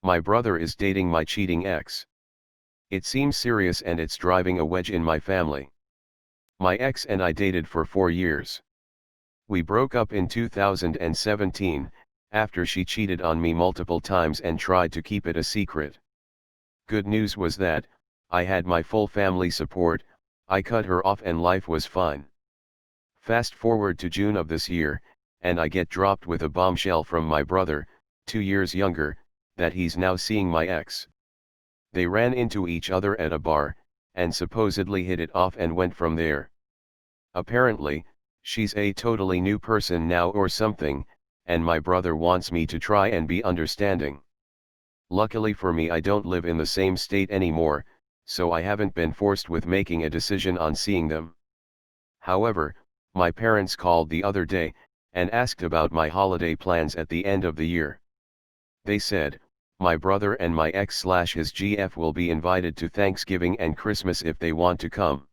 My brother is dating my cheating ex. It seems serious and it's driving a wedge in my family. My ex and I dated for 4 years. We broke up in 2017, after she cheated on me multiple times and tried to keep it a secret. Good news was that, I had my full family support. I cut her off and life was fine. Fast forward to June of this year, and I get dropped with a bombshell from my brother, 2 years younger, that he's now seeing my ex. They ran into each other at a bar, and supposedly hit it off and went from there. Apparently, she's a totally new person now or something, and my brother wants me to try and be understanding. Luckily for me, I don't live in the same state anymore, so I haven't been forced with making a decision on seeing them. However, my parents called the other day, and asked about my holiday plans at the end of the year. They said, my brother and my ex/his GF will be invited to Thanksgiving and Christmas if they want to come.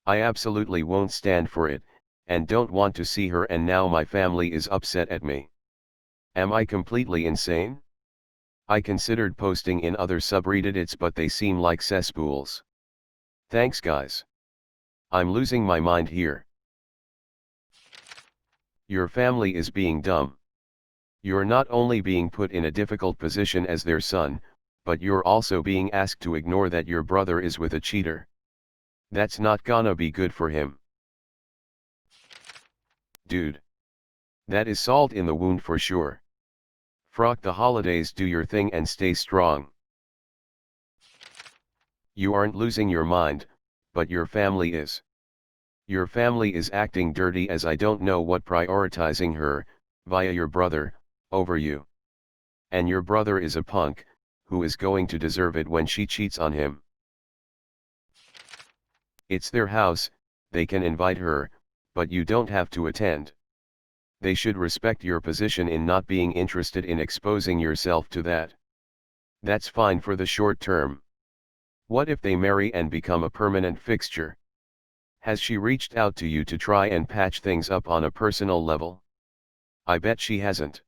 I absolutely won't stand for it, and don't want to see her, and now my family is upset at me. Am I completely insane? I considered posting in other subreddits, but they seem like cesspools. Thanks guys. I'm losing my mind here. Your family is being dumb. You're not only being put in a difficult position as their son, but you're also being asked to ignore that your brother is with a cheater. That's not gonna be good for him. Dude. That is salt in the wound for sure. Frock the holidays, do your thing and stay strong. You aren't losing your mind, but your family is. Your family is acting dirty, as I don't know what, prioritizing her, via your brother, over you. And your brother is a punk, who is going to deserve it when she cheats on him. It's their house, they can invite her, but you don't have to attend. They should respect your position in not being interested in exposing yourself to that. That's fine for the short term. What if they marry and become a permanent fixture? Has she reached out to you to try and patch things up on a personal level? I bet she hasn't.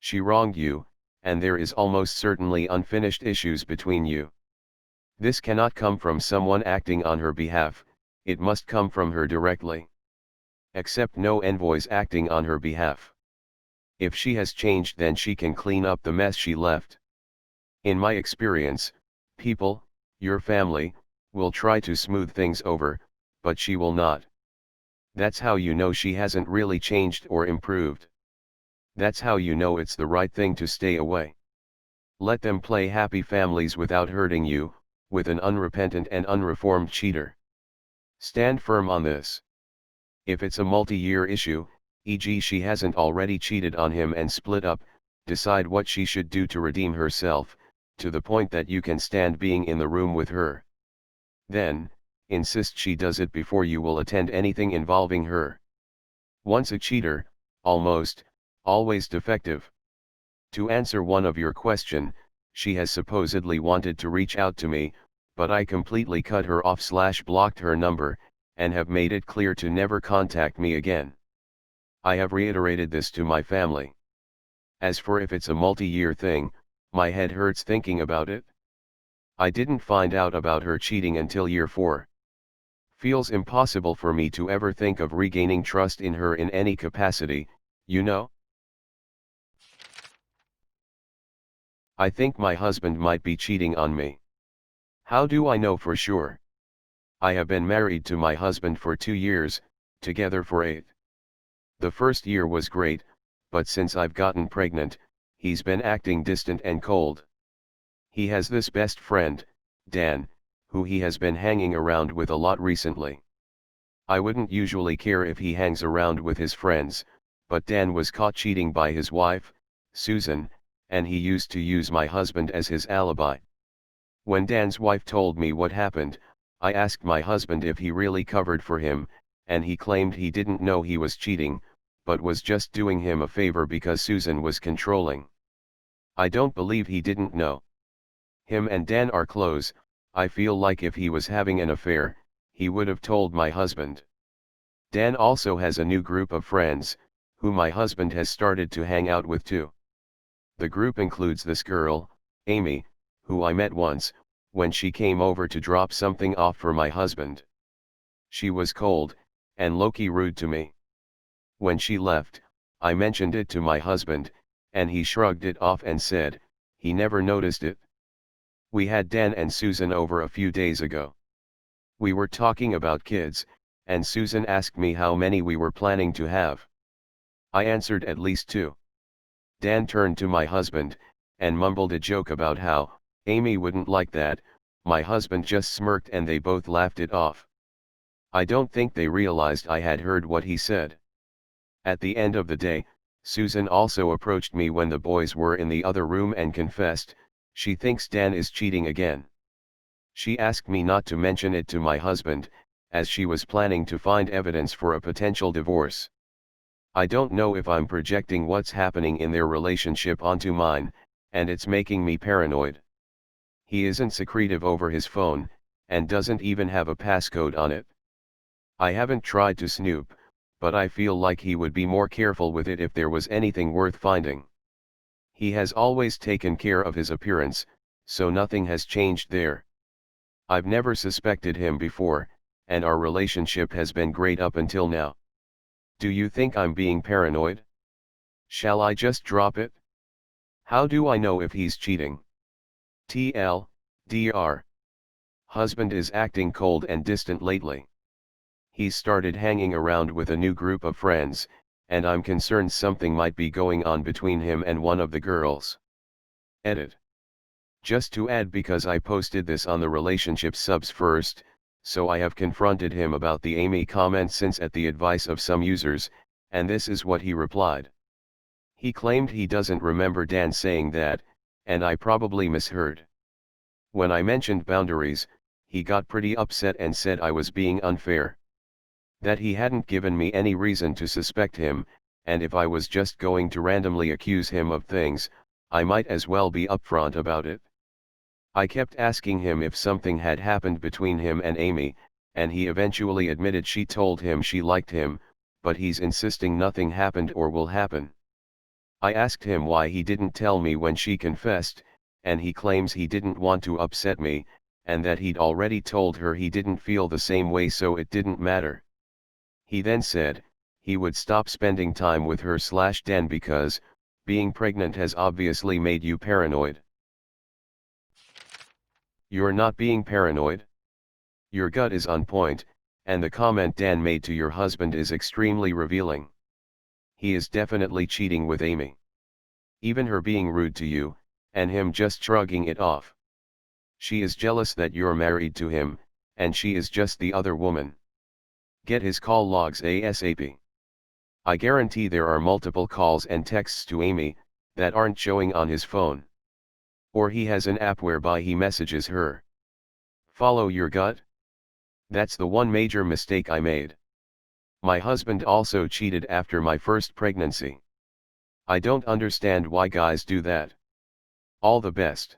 She wronged you, and there is almost certainly unfinished issues between you. This cannot come from someone acting on her behalf, it must come from her directly. Except no envoys acting on her behalf. If she has changed, then she can clean up the mess she left. In my experience, people, your family, will try to smooth things over, but she will not. That's how you know she hasn't really changed or improved. That's how you know it's the right thing to stay away. Let them play happy families without hurting you, with an unrepentant and unreformed cheater. Stand firm on this. If it's a multi-year issue, e.g. she hasn't already cheated on him and split up, decide what she should do to redeem herself, to the point that you can stand being in the room with her. Then, insist she does it before you will attend anything involving her. Once a cheater, almost, always defective. To answer one of your question, she has supposedly wanted to reach out to me, but I completely cut her off/blocked her number, and have made it clear to never contact me again. I have reiterated this to my family. As for if it's a multi-year thing, my head hurts thinking about it. I didn't find out about her cheating until year 4. Feels impossible for me to ever think of regaining trust in her in any capacity, you know? I think my husband might be cheating on me. How do I know for sure? I have been married to my husband for 2 years, together for 8. The first year was great, but since I've gotten pregnant, he's been acting distant and cold. He has this best friend, Dan, who he has been hanging around with a lot recently. I wouldn't usually care if he hangs around with his friends, but Dan was caught cheating by his wife, Susan, and he used to use my husband as his alibi. When Dan's wife told me what happened, I asked my husband if he really covered for him, and he claimed he didn't know he was cheating, but was just doing him a favor because Susan was controlling. I don't believe he didn't know. Him and Dan are close. I feel like if he was having an affair, he would have told my husband. Dan also has a new group of friends, who my husband has started to hang out with too. The group includes this girl, Amy, who I met once, when she came over to drop something off for my husband. She was cold, and low-key rude to me. When she left, I mentioned it to my husband, and he shrugged it off and said, he never noticed it. We had Dan and Susan over a few days ago. We were talking about kids, and Susan asked me how many we were planning to have. I answered at least 2. Dan turned to my husband, and mumbled a joke about how Amy wouldn't like that. My husband just smirked and they both laughed it off. I don't think they realized I had heard what he said. At the end of the day, Susan also approached me when the boys were in the other room and confessed, she thinks Dan is cheating again. She asked me not to mention it to my husband, as she was planning to find evidence for a potential divorce. I don't know if I'm projecting what's happening in their relationship onto mine, and it's making me paranoid. He isn't secretive over his phone, and doesn't even have a passcode on it. I haven't tried to snoop, but I feel like he would be more careful with it if there was anything worth finding. He has always taken care of his appearance, so nothing has changed there. I've never suspected him before, and our relationship has been great up until now. Do you think I'm being paranoid? Shall I just drop it? How do I know if he's cheating? TL.DR. Husband is acting cold and distant lately. He's started hanging around with a new group of friends, and I'm concerned something might be going on between him and one of the girls. Edit. Just to add, because I posted this on the relationship subs first, so I have confronted him about the Amy comment since at the advice of some users, and this is what he replied. He claimed he doesn't remember Dan saying that, and I probably misheard. When I mentioned boundaries, he got pretty upset and said I was being unfair. That he hadn't given me any reason to suspect him, and if I was just going to randomly accuse him of things, I might as well be upfront about it. I kept asking him if something had happened between him and Amy, and he eventually admitted she told him she liked him, but he's insisting nothing happened or will happen. I asked him why he didn't tell me when she confessed, and he claims he didn't want to upset me, and that he'd already told her he didn't feel the same way, so it didn't matter. He then said he would stop spending time with her/Dan because being pregnant has obviously made you paranoid. You're not being paranoid. Your gut is on point, and the comment Dan made to your husband is extremely revealing. He is definitely cheating with Amy. Even her being rude to you, and him just shrugging it off. She is jealous that you're married to him, and she is just the other woman. Get his call logs ASAP. I guarantee there are multiple calls and texts to Amy that aren't showing on his phone. Or he has an app whereby he messages her. Follow your gut? That's the one major mistake I made. My husband also cheated after my first pregnancy. I don't understand why guys do that. All the best.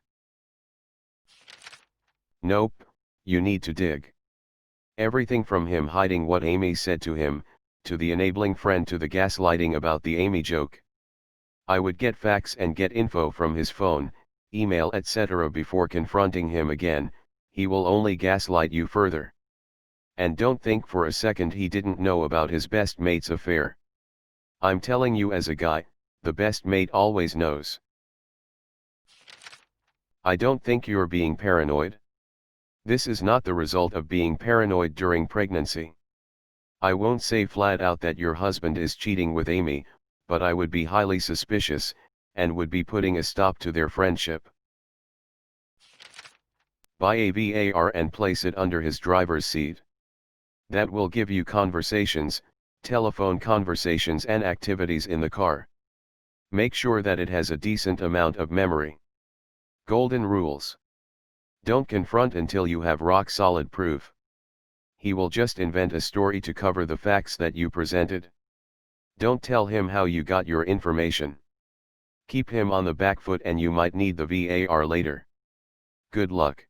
Nope, you need to dig. Everything from him hiding what Amy said to him, to the enabling friend, to the gaslighting about the Amy joke. I would get facts and get info from his phone, email, etc. before confronting him again. He will only gaslight you further. And don't think for a second he didn't know about his best mate's affair. I'm telling you as a guy, the best mate always knows. I don't think you're being paranoid. This is not the result of being paranoid during pregnancy. I won't say flat out that your husband is cheating with Amy, but I would be highly suspicious, and would be putting a stop to their friendship. Buy a VAR and place it under his driver's seat. That will give you conversations, telephone conversations and activities in the car. Make sure that it has a decent amount of memory. Golden rules. Don't confront until you have rock-solid proof. He will just invent a story to cover the facts that you presented. Don't tell him how you got your information. Keep him on the back foot and you might need the VAR later. Good luck.